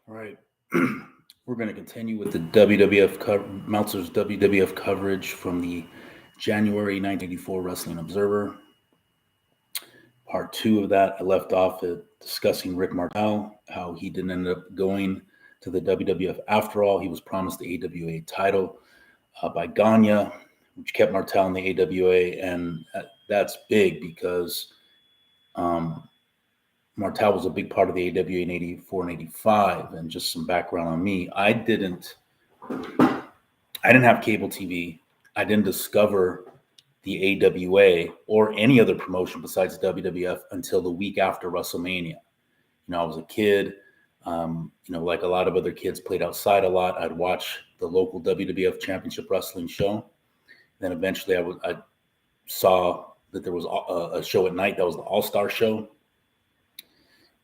All right. We're going to continue with the WWF Meltzer's WWF coverage from the January 1984 Wrestling Observer. Part two of that, I left off at discussing Rick Martel, how he didn't end up going to the WWF after all. He was promised the AWA title by Gagne, which kept Martel in the AWA, and that's big because Martel was a big part of the AWA in 84 and 85. And just some background on me, I didn't have cable TV. I didn't discover the AWA or any other promotion besides WWF until the week after WrestleMania. I was a kid, like a lot of other kids, played outside a lot. I'd watch the local WWF Championship Wrestling show. Then eventually I saw that there was a show at night that was the All-Star show.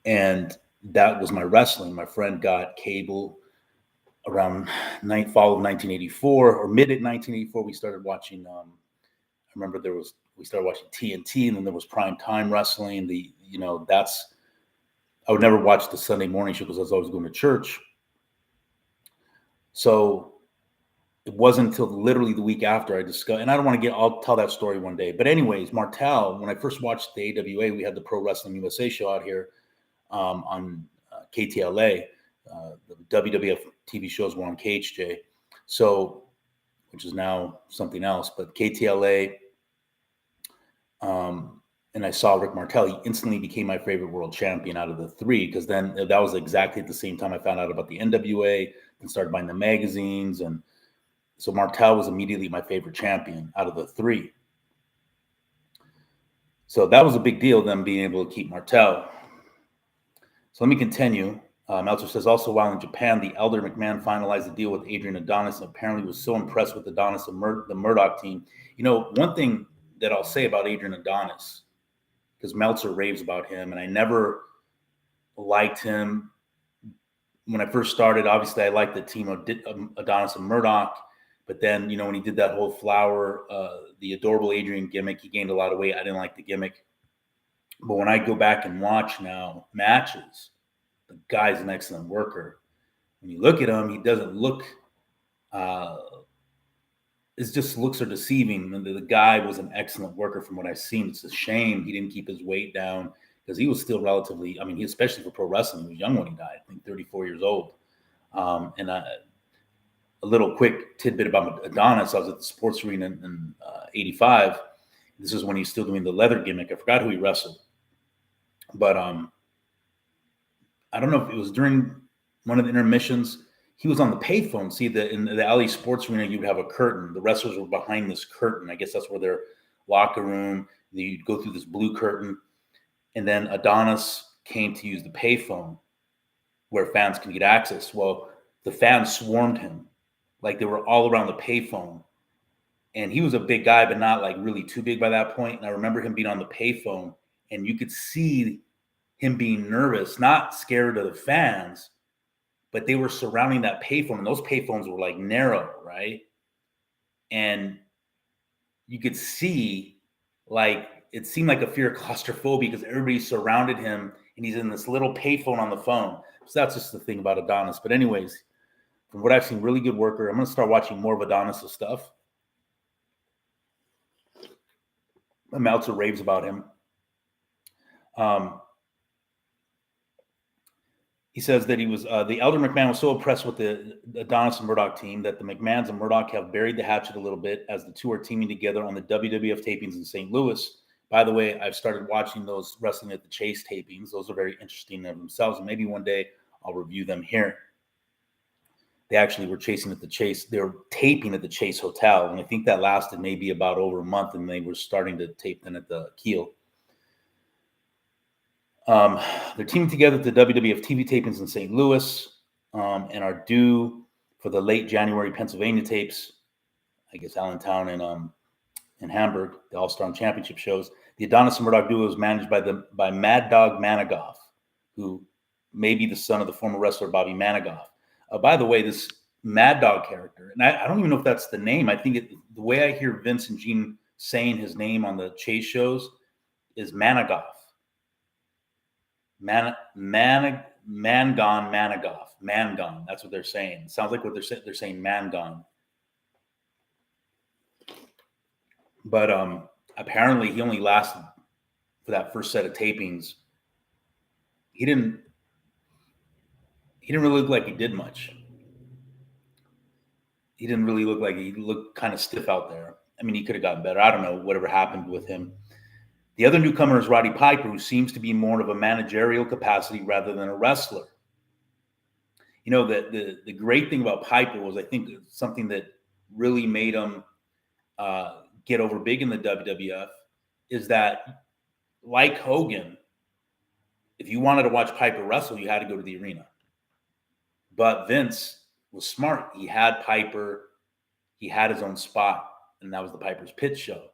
And that was my wrestling. My friend got cable around fall of 1984 or mid 1984. We started watching. I remember we started watching TNT, and then there was prime time wrestling. I would never watch the Sunday morning show because I was always going to church. So it wasn't until literally the week after I discovered, and I don't want to I'll tell that story one day. But anyways, Martel, when I first watched the AWA, we had the Pro Wrestling USA show out here on KTLA. The WWF TV shows were on KHJ, which is now something else, but KTLA. And I saw Rick Martel. He instantly became my favorite world champion out of the three, because then that was exactly at the same time I found out about the NWA and started buying the magazines. And so Martel was immediately my favorite champion out of the three. So that was a big deal, them being able to keep Martel. So let me continue. Meltzer says, also while in Japan, the elder McMahon finalized the deal with Adrian Adonis and apparently was so impressed with Adonis and the Murdoch team. One thing that I'll say about Adrian Adonis, because Meltzer raves about him, and I never liked him. When I first started, obviously I liked the team of Adonis and Murdoch, but then, when he did that whole flower, the adorable Adrian gimmick, he gained a lot of weight. I didn't like the gimmick. But when I go back and watch now matches, the guy's an excellent worker. When you look at him, he doesn't look, his just looks are deceiving. And the guy was an excellent worker from what I've seen. It's a shame he didn't keep his weight down, because he was still relatively, he especially for pro wrestling, he was young when he died, I think 34 years old. And a little quick tidbit about Adonis, I was at the sports arena in 85. This is when he's still doing the leather gimmick. I forgot who he wrestled. But I don't know if it was during one of the intermissions. He was on the payphone. See, in the LA sports arena, you would have a curtain. The wrestlers were behind this curtain. I guess that's where their locker room. You'd go through this blue curtain. And then Adonis came to use the payphone where fans can get access. Well, the fans swarmed him. Like, they were all around the payphone. And he was a big guy, but not like really too big by that point. And I remember him being on the payphone, and you could see him being nervous, not scared of the fans, but they were surrounding that payphone, and those payphones were like narrow, right? And you could see, like, it seemed like a fear of claustrophobia because everybody surrounded him, and he's in this little payphone on the phone. So that's just the thing about Adonis. But anyways, from what I've seen, really good worker. I'm going to start watching more of Adonis' stuff. Meltzer raves about him. He says that he was the elder McMahon was so impressed with the Adonis and Murdoch team that the McMahons and Murdoch have buried the hatchet a little bit as the two are teaming together on the WWF tapings in St. Louis. By the way, I've started watching those Wrestling at the Chase tapings. Those are very interesting in themselves, and maybe one day I'll review them here. They actually were chasing at the Chase. They were taping at the Chase Hotel, and I think that lasted maybe about over a month, and they were starting to tape them at the Keel. They're teaming together at the WWF TV tapings in St. Louis, and are due for the late January Pennsylvania tapes. I guess Allentown and Hamburg, the All-Star Championship shows. The Adonis and Murdoch duo is managed by Mad Dog Manigoff, who may be the son of the former wrestler Bobby Manigoff. By the way, this Mad Dog character, and I don't even know if that's the name. I think the way I hear Vince and Gene saying his name on the Chase shows is Manigoff. man gone, Manigoff, man gone. That's what they're saying. It sounds like what they're saying. They're saying man gone. But apparently he only lasted for that first set of tapings. He didn't really look like he did much. He didn't really look like he looked kind of stiff out there. I mean, he could have gotten better. I don't know whatever happened with him. The other newcomer is Roddy Piper, who seems to be more of a managerial capacity rather than a wrestler. You know, the great thing about Piper was, I think, something that really made him get over big in the WWF is that, like Hogan, if you wanted to watch Piper wrestle, you had to go to the arena. But Vince was smart. He had Piper. He had his own spot, and that was the Piper's Pit show.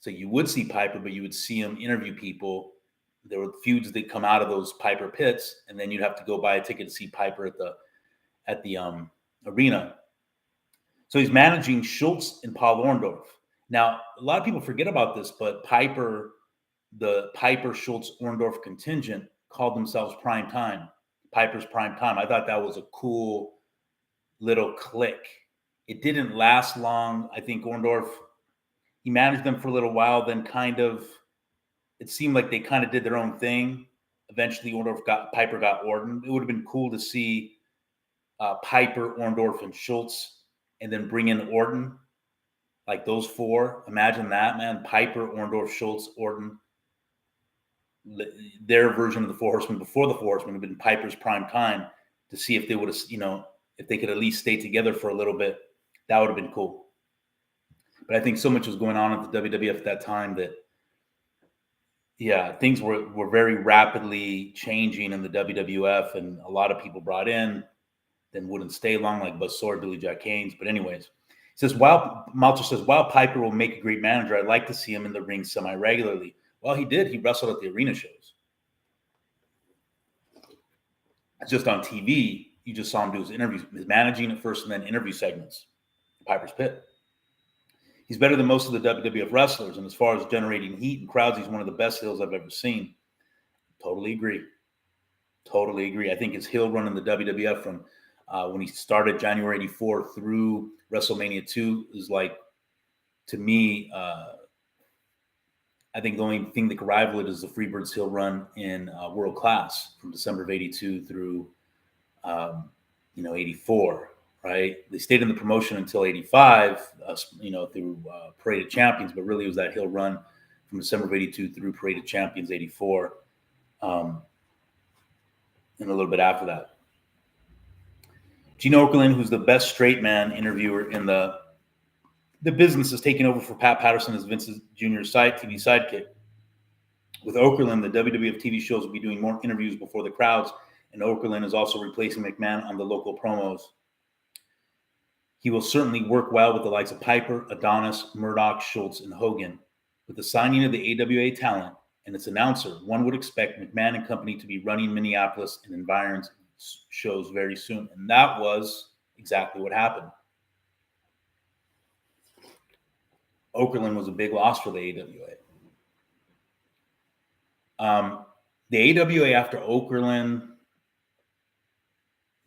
So you would see Piper, but you would see him interview people. There were feuds that come out of those Piper pits, and then you'd have to go buy a ticket to see Piper at the arena. So he's managing Schultz and Paul Orndorff. Now, a lot of people forget about this, but the Piper, Schultz, Orndorff contingent called themselves Prime Time. Piper's Prime Time. I thought that was a cool little click. It didn't last long. I think Orndorff, he managed them for a little while, then it seemed like they kind of did their own thing. Eventually, Piper got Orton. It would have been cool to see Piper, Orndorff, and Schultz, and then bring in Orton, like those four. Imagine that, man. Piper, Orndorff, Schultz, Orton. Their version of the Four Horsemen before the Four Horsemen would have been Piper's Prime Time, to see if they would have, if they could at least stay together for a little bit. That would have been cool. But I think so much was going on at the WWF at that time that, things were very rapidly changing in the WWF, and a lot of people brought in, then wouldn't stay long, like Buzz Sword, Billy Jack Haynes. But anyways, Meltzer says, while Piper will make a great manager, I'd like to see him in the ring semi-regularly. Well, he did. He wrestled at the arena shows. It's just on TV, you just saw him do his interviews, his managing at first, and then interview segments. Piper's Pit. He's better than most of the WWF wrestlers, and as far as generating heat and crowds, he's one of the best heels I've ever seen. Totally agree. I think his heel run in the WWF from when he started January 84 through WrestleMania 2 is like, to me, I think the only thing that could rival it is the Freebirds heel run in World Class from December of 82 through, 84, right? They stayed in the promotion until 85, through Parade of Champions, but really it was that heel run from December of 82 through Parade of Champions 84, and a little bit after that. Gene Okerlund, who's the best straight man interviewer in the business, is taking over for Pat Patterson as Vince Jr.'s TV sidekick. With Okerlund, the WWF TV shows will be doing more interviews before the crowds, and Okerlund is also replacing McMahon on the local promos. He will certainly work well with the likes of Piper, Adonis, Murdoch, Schultz, and Hogan. With the signing of the AWA talent and its announcer, one would expect McMahon and company to be running Minneapolis and environs shows very soon. And that was exactly what happened. Okerlund was a big loss for the AWA. The AWA after Okerlund,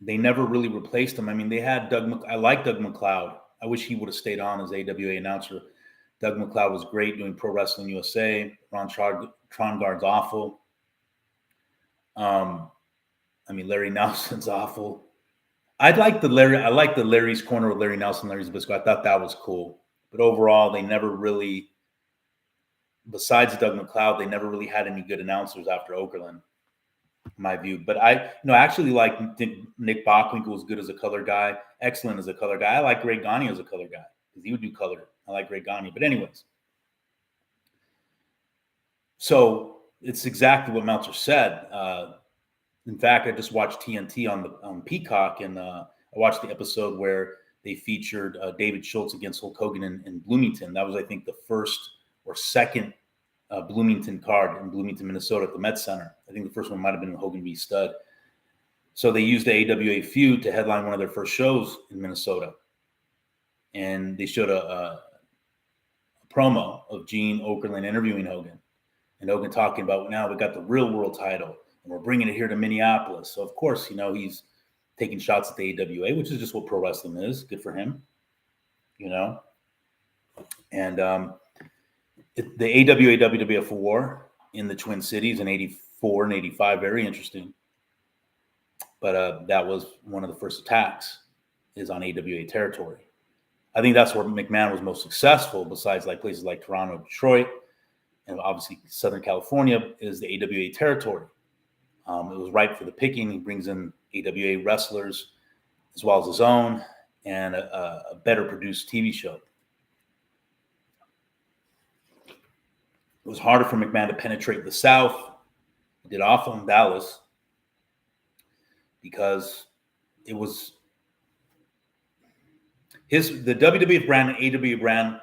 they never really replaced him. I mean, they had I like Doug McLeod. I wish he would have stayed on as AWA announcer. Doug McLeod was great doing Pro Wrestling USA. Ron Trongard's awful. Larry Nelson's awful. I like the Larry's Corner with Larry Nelson, Larry Zbyszko. I thought that was cool. But overall, they never really, besides Doug McLeod, they never really had any good announcers after Okerlund, in my view. But I actually like Nick Bockwinkel was good as a color guy, excellent as a color guy. I like Ray Gagne as a color guy because he would do color. I like Ray Gagne. But anyways, so it's exactly what Meltzer said. In fact, I just watched TNT on Peacock, and I watched the episode where they featured David Schultz against Hulk Hogan in Bloomington. That was, I think, the first or second Bloomington card in Bloomington, Minnesota at the Met Center. I think the first one might have been Hogan v. Stud. So they used the AWA feud to headline one of their first shows in Minnesota. And they showed a promo of Gene Okerlund interviewing Hogan. And Hogan talking about, now we got the real world title. we're bringing it here to Minneapolis. So of course, he's taking shots at the AWA, which is just what pro wrestling is. Good for him, And the AWA WWF war in the Twin Cities in '84 and '85, very interesting. But that was one of the first attacks, is on AWA territory. I think that's where McMahon was most successful, besides like places like Toronto, Detroit, and obviously Southern California, is the AWA territory. It was ripe for the picking. He brings in AWA wrestlers as well as his own, and a better produced TV show. It was harder for McMahon to penetrate the South. He did awful in Dallas because it was the WWF brand and AWA brand.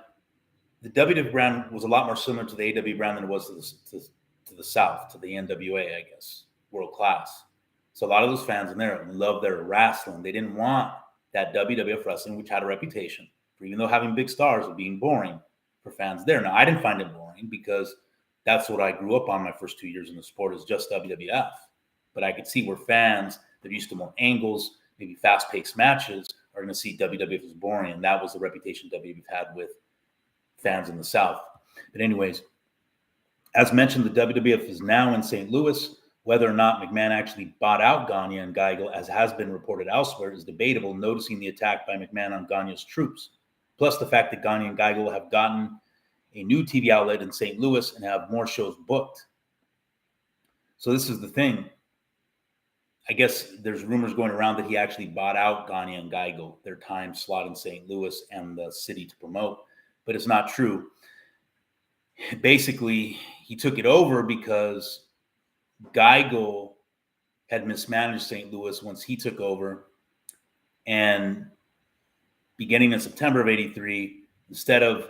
The WWF brand was a lot more similar to the AWA brand than it was to the South, to the NWA, I guess, world class. So a lot of those fans in there loved their wrestling. They didn't want that WWF wrestling, which had a reputation for, even though having big stars, of being boring for fans there. Now, I didn't find it boring because that's what I grew up on my first 2 years in the sport, is just WWF. But I could see where fans that are used to more angles, maybe fast-paced matches, are going to see WWF as boring. And that was the reputation WWF had with fans in the South. But anyways, as mentioned, the WWF is now in St. Louis. Whether or not McMahon actually bought out Gagne and Geigel, as has been reported elsewhere, is debatable, noticing the attack by McMahon on Gagne's troops. Plus the fact that Gagne and Geigel have gotten a new TV outlet in St. Louis and have more shows booked. So this is the thing. I guess there's rumors going around that he actually bought out Gagne and Geigel, their time slot in St. Louis and the city to promote. But it's not true. Basically, he took it over because Geigel had mismanaged St. Louis once he took over. And beginning in September of '83, instead of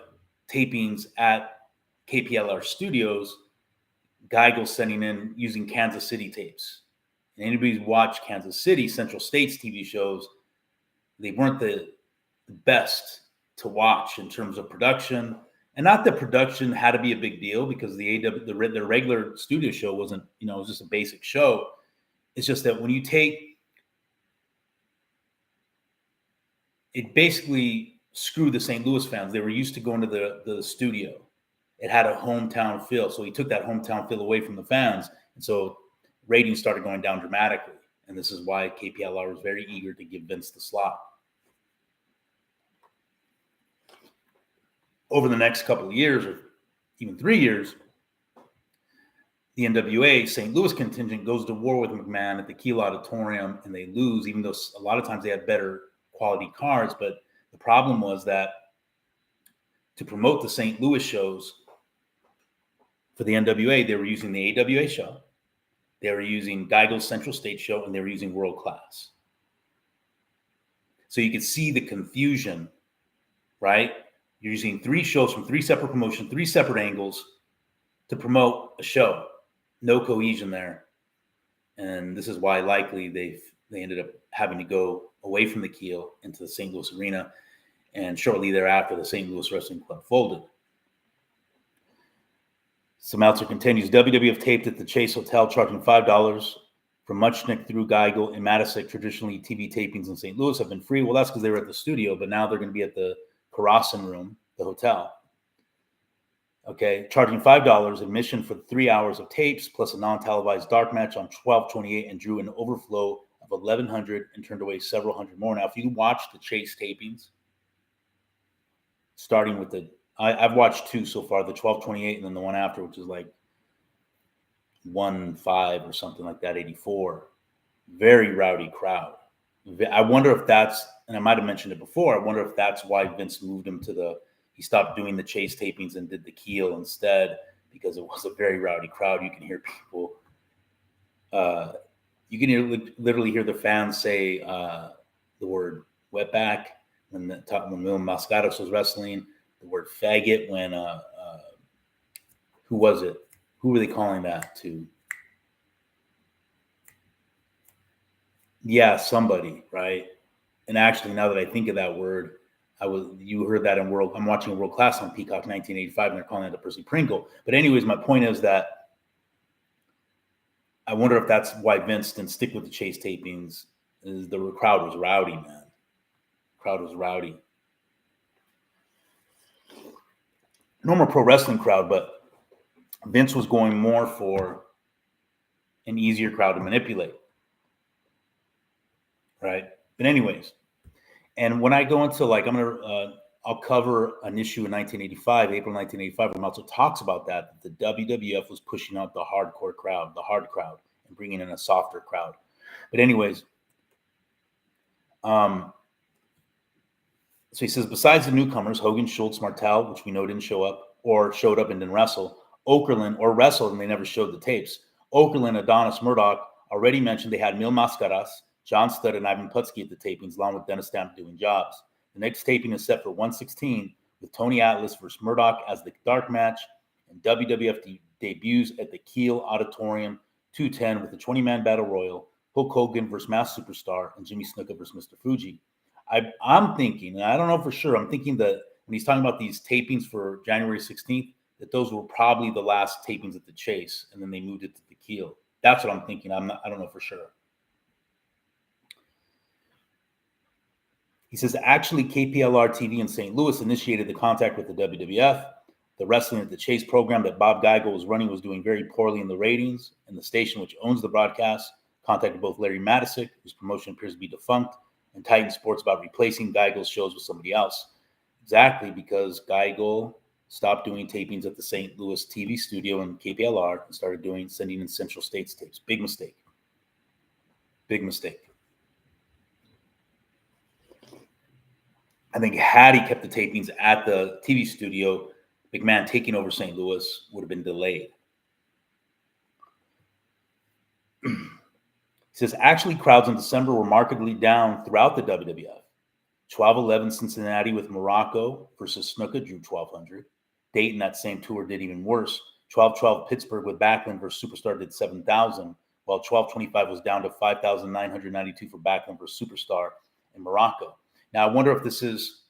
tapings at KPLR studios, Geigel sending in using Kansas City tapes. And anybody who's watched Kansas City, Central State's TV shows, they weren't the best to watch in terms of production. And not that production had to be a big deal, because the regular studio show wasn't, it was just a basic show. It's just that when you take, it basically screwed the St. Louis fans. They were used to going to the studio. It had a hometown feel. So he took that hometown feel away from the fans. And so ratings started going down dramatically. And this is why KPLR was very eager to give Vince the slot. Over the next couple of years, or even 3 years, the NWA St. Louis contingent goes to war with McMahon at the Kiel Auditorium, and they lose, even though a lot of times they had better quality cards. But the problem was that to promote the St. Louis shows for the NWA, they were using the AWA show, they were using Geigel's Central State show, and they were using World Class. So you could see the confusion, right? You're using 3 shows from 3 separate promotions, 3 separate angles to promote a show. No cohesion there. And this is why likely they ended up having to go away from the Kiel into the St. Louis Arena. And shortly thereafter, the St. Louis Wrestling Club folded. So Meltzer continues, WWF taped at the Chase Hotel, charging $5 from Muchnick through Geigel and Matisic. Traditionally, TV tapings in St. Louis have been free. Well, that's because they were at the studio, but now they're going to be at the Carasson Room, the hotel. Okay, charging $5 admission for 3 hours of tapes, plus a non-televised dark match on 12/28, and drew an overflow of 1,100 and turned away several hundred more. Now, if you watch the Chase tapings, starting with I've watched 2 so far, the 12/28 and then the one after, which is like 1-5 or something like that, 84. Very rowdy crowd. I wonder if that's, and I might have mentioned it before, I wonder if that's why Vince moved him he stopped doing the Chase tapings and did the Kiel instead, because it was a very rowdy crowd. You can hear people, literally hear the fans say the word wetback when Mil Mascaros was wrestling, the word faggot when, who was it? Who were they calling that to? Yeah, somebody, right? And actually, now that I think of that word, you heard that I'm watching a World Class on Peacock 1985, and they're calling it a Percy Pringle. But anyways, my point is that I wonder if that's why Vince didn't stick with the Chase tapings. Is the crowd was rowdy, man. Crowd was rowdy. Normal pro wrestling crowd, but Vince was going more for an easier crowd to manipulate, right? But anyways, and when I go into I'll cover an issue in 1985, April 1985, when Meltzer talks about that the WWF was pushing out the hardcore crowd, the hard crowd, and bringing in a softer crowd. But anyways, so he says, besides the newcomers, Hogan, Schultz, Martel, which we know didn't show up or showed up and didn't wrestle, Okerlund or wrestled and they never showed the tapes. Okerlund, Adonis, Murdoch, already mentioned they had Mil Mascaras, John Studd, and Ivan Putski at the tapings, along with Dennis Stamp doing jobs. The next taping is set for 116 with Tony Atlas versus Murdoch as the dark match, and WWF debuts at the Kiel Auditorium 210 with the 20-man battle royal, Hulk Hogan versus Masked Superstar, and Jimmy Snuka versus Mr. Fuji. I'm thinking, and I don't know for sure, I'm thinking that when he's talking about these tapings for January 16th, that those were probably the last tapings at the Chase, and then they moved it to the Kiel. That's what I'm thinking. I don't know for sure. He says, actually, KPLR TV in St. Louis initiated the contact with the WWF. The Wrestling at the Chase program that Bob Geigel was running was doing very poorly in the ratings, and the station, which owns the broadcast, contacted both Larry Matisick, whose promotion appears to be defunct, and Titan Sports about replacing Geigel's shows with somebody else. Exactly, because Geigel stopped doing tapings at the St. Louis TV studio in KPLR and started sending in Central States tapes. Big mistake. Big mistake. I think had he kept the tapings at the TV studio, McMahon taking over St. Louis would have been delayed. He says, actually, crowds in December were markedly down throughout the WWF. 12-11 Cincinnati with Morocco versus Snuka drew 1,200. Dayton, that same tour, did even worse. 12-12 Pittsburgh with Backlund versus Superstar did 7,000, while 12-25 was down to 5,992 for Backlund versus Superstar in Morocco. Now, I wonder if this is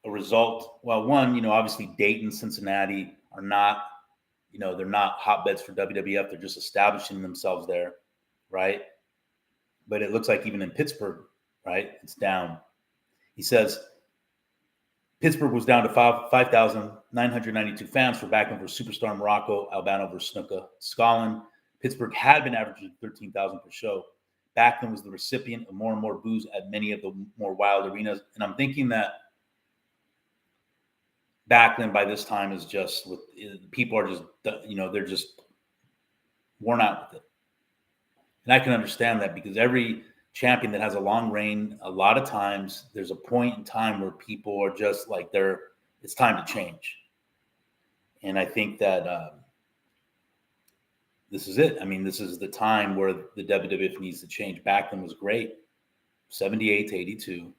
a result. Well, one, obviously Dayton, Cincinnati are not, they're not hotbeds for WWF. They're just establishing themselves there, right? But it looks like even in Pittsburgh, right, it's down. He says Pittsburgh was down to 5,992 fans for Backlund versus Superstar, Morocco, Albano versus Snuka, Scotland. Pittsburgh had been averaging 13,000 per show. Backlund was the recipient of more and more boos at many of the more wild arenas. And I'm thinking that Backlund by this time is just people are just, they're just worn out with it. And I can understand that because every champion that has a long reign, a lot of times there's a point in time where people are just like it's time to change. And I think that this is it. I mean, this is the time where the WWF needs to change. Backlund was great, 78 to 82.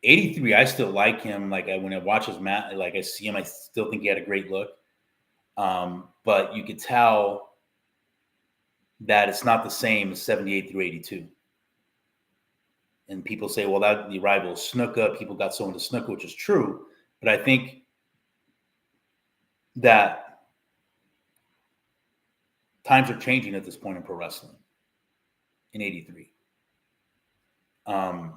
83, I still like him. Like when I watch his match, like I see him, I still think he had a great look. But you could tell that it's not the same as 78 through 82. And people say, well, that the rival is Snuka. People got so into Snuka, which is true. But I think that times are changing at this point in pro wrestling in 83. A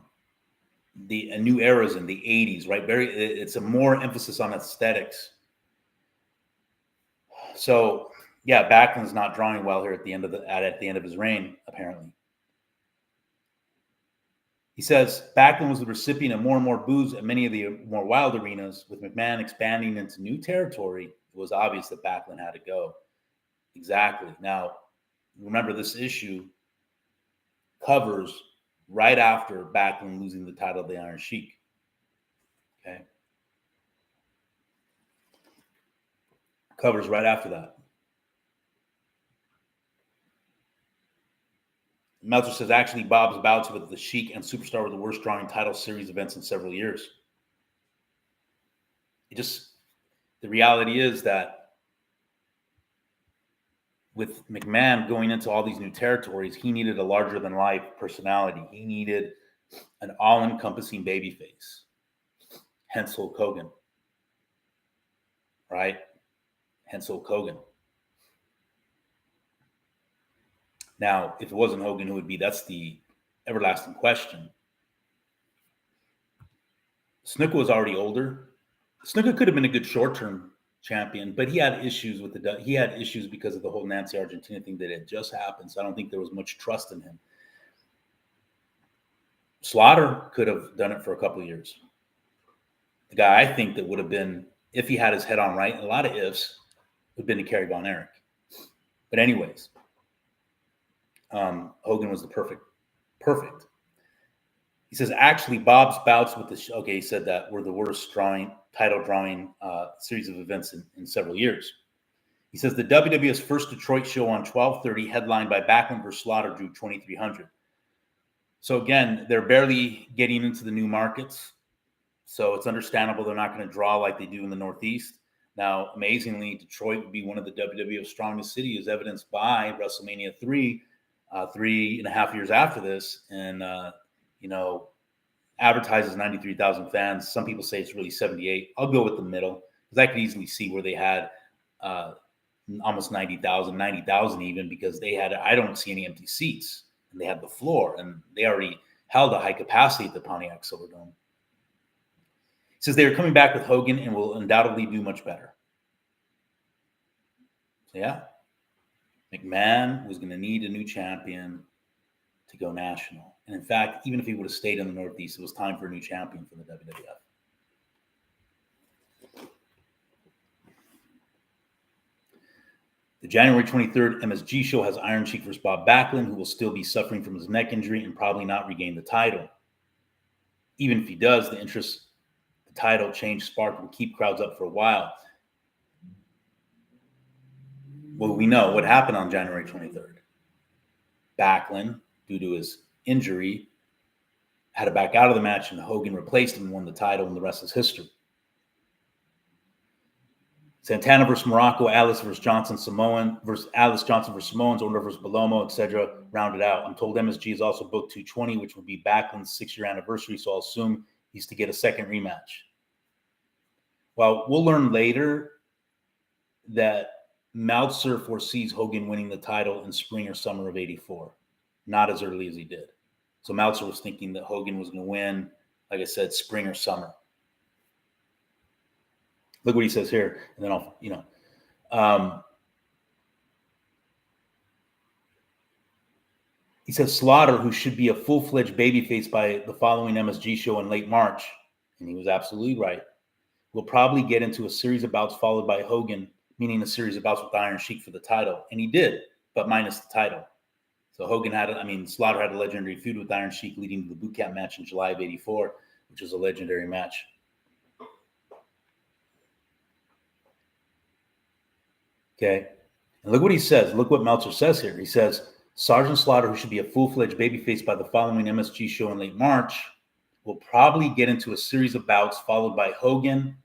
new eras in the 80s, right? It's a more emphasis on aesthetics. So yeah, Backlund's not drawing well here at the end of his reign, apparently. He says Backlund was the recipient of more and more boos at many of the more wild arenas. With McMahon expanding into new territory, it was obvious that Backlund had to go. Exactly. Now, remember, this issue covers right after Backlund losing the title of the Iron Sheik. Okay. Covers right after that. Meltzer says, actually, Bob's bouts with the Sheik and Superstar were the worst drawing title series events in several years. The reality is that with McMahon going into all these new territories, he needed a larger-than-life personality. He needed an all-encompassing babyface. Hence Hulk Hogan. Right? Hence Hulk Hogan. Now, if it wasn't Hogan, who would be? That's the everlasting question. Snuka was already older. Snuka could have been a good short-term champion, but he had issues because of the whole Nancy Argentina thing that had just happened. So I don't think there was much trust in him. Slaughter could have done it for a couple of years. The guy I think that would have been, if he had his head on right, a lot of ifs, would have been to Kerry Von Erich. But anyways, Hogan was the perfect. He says, actually, Bob's bouts with he said that were the worst title drawing series of events in several years. He says the WWF's first Detroit show on 12/30, headlined by Backlund vs. Slaughter, drew 2,300. So again, they're barely getting into the new markets. So it's understandable they're not going to draw like they do in the Northeast. Now, amazingly, Detroit would be one of the WWF's strongest cities, as evidenced by WrestleMania 3, 3.5 years after this. And, advertises 93,000 fans. Some people say it's really 78. I'll go with the middle because I could easily see where they had almost 90,000 even, because I don't see any empty seats, and they had the floor, and they already held a high capacity at the Pontiac Silverdome. He says they are coming back with Hogan and will undoubtedly do much better. So yeah, McMahon was going to need a new champion to go national. And in fact, even if he would have stayed in the Northeast, it was time for a new champion for the WWF. The January 23rd MSG show has Iron Sheik versus Bob Backlund, who will still be suffering from his neck injury and probably not regain the title. Even if he does, the title change spark will keep crowds up for a while. Well, we know what happened on January 23rd. Backlund, due to his injury, had to back out of the match, and Hogan replaced him and won the title, and the rest is history. Santana versus Morocco, Alice Johnson versus Samoans, Orndorff versus Belomo, etc. rounded out. I'm told MSG is also booked 220, which would be Backlund's 6-year anniversary, so I'll assume he's to get a second rematch. Well, we'll learn later that Meltzer foresees Hogan winning the title in spring or summer of '84, not as early as he did. So Meltzer was thinking that Hogan was going to win, like I said, spring or summer. Look what he says here, and then he says Slaughter, who should be a full-fledged babyface by the following MSG show in late March, and he was absolutely right, will probably get into a series of bouts followed by Hogan, meaning a series of bouts with Iron Sheik for the title. And he did, but minus the title. So Slaughter had a legendary feud with Iron Sheik leading to the boot camp match in July of '84, which was a legendary match. Okay. And look what he says. Look what Meltzer says here. He says, Sergeant Slaughter, who should be a full-fledged babyface by the following MSG show in late March, will probably get into a series of bouts followed by Hogan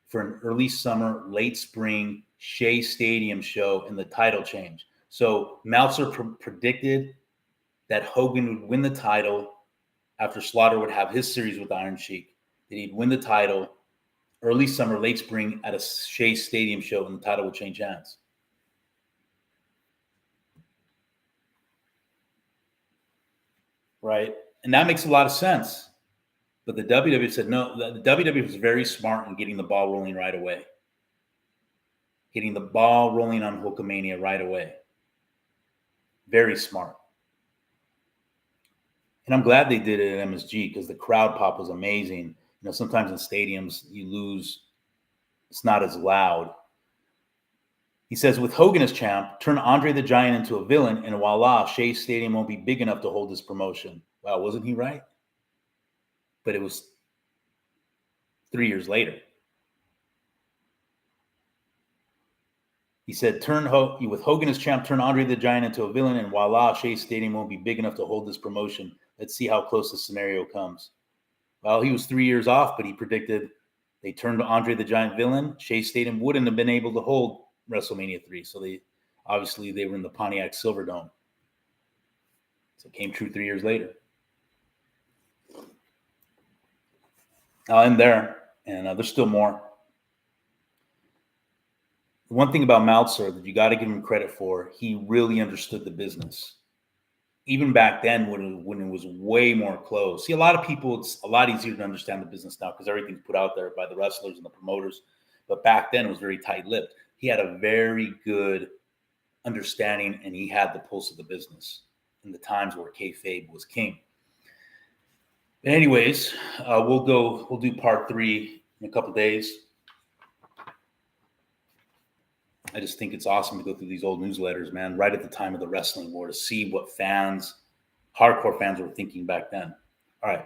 for an early summer, late spring Shea Stadium show in the title change. So Meltzer predicted that Hogan would win the title after Slaughter would have his series with Iron Sheik, that he'd win the title early summer, late spring at a Shea Stadium show, and the title would change hands. Right? And that makes a lot of sense. But the WWF said no. The WWF was very smart in getting the ball rolling right away. Getting the ball rolling on Hulkamania right away. Very smart. And I'm glad they did it at MSG because the crowd pop was amazing. Sometimes in stadiums you lose. It's not as loud. He says, with Hogan as champ, turn Andre the Giant into a villain, and voila, Shea Stadium won't be big enough to hold this promotion. Wow, wasn't he right? But it was 3 years later. He said, with Hogan as champ, turn Andre the Giant into a villain, and voila, Shea Stadium won't be big enough to hold this promotion. Let's see how close the scenario comes. Well, he was 3 years off, but he predicted they turned Andre the Giant villain. Shea Stadium wouldn't have been able to hold WrestleMania 3. So they were in the Pontiac Silverdome. So it came true 3 years later. I'll end there, and there's still more. one thing about Meltzer that you got to give him credit for, he really understood the business. Even back then, when it was way more closed. See, a lot of people, it's a lot easier to understand the business now because everything's put out there by the wrestlers and the promoters. But back then, it was very tight-lipped. He had a very good understanding, and he had the pulse of the business in the times where kayfabe was king. But anyways, we'll do part 3 in a couple days. I just think it's awesome to go through these old newsletters, man, right at the time of the wrestling war to see what fans, hardcore fans, were thinking back then. All right.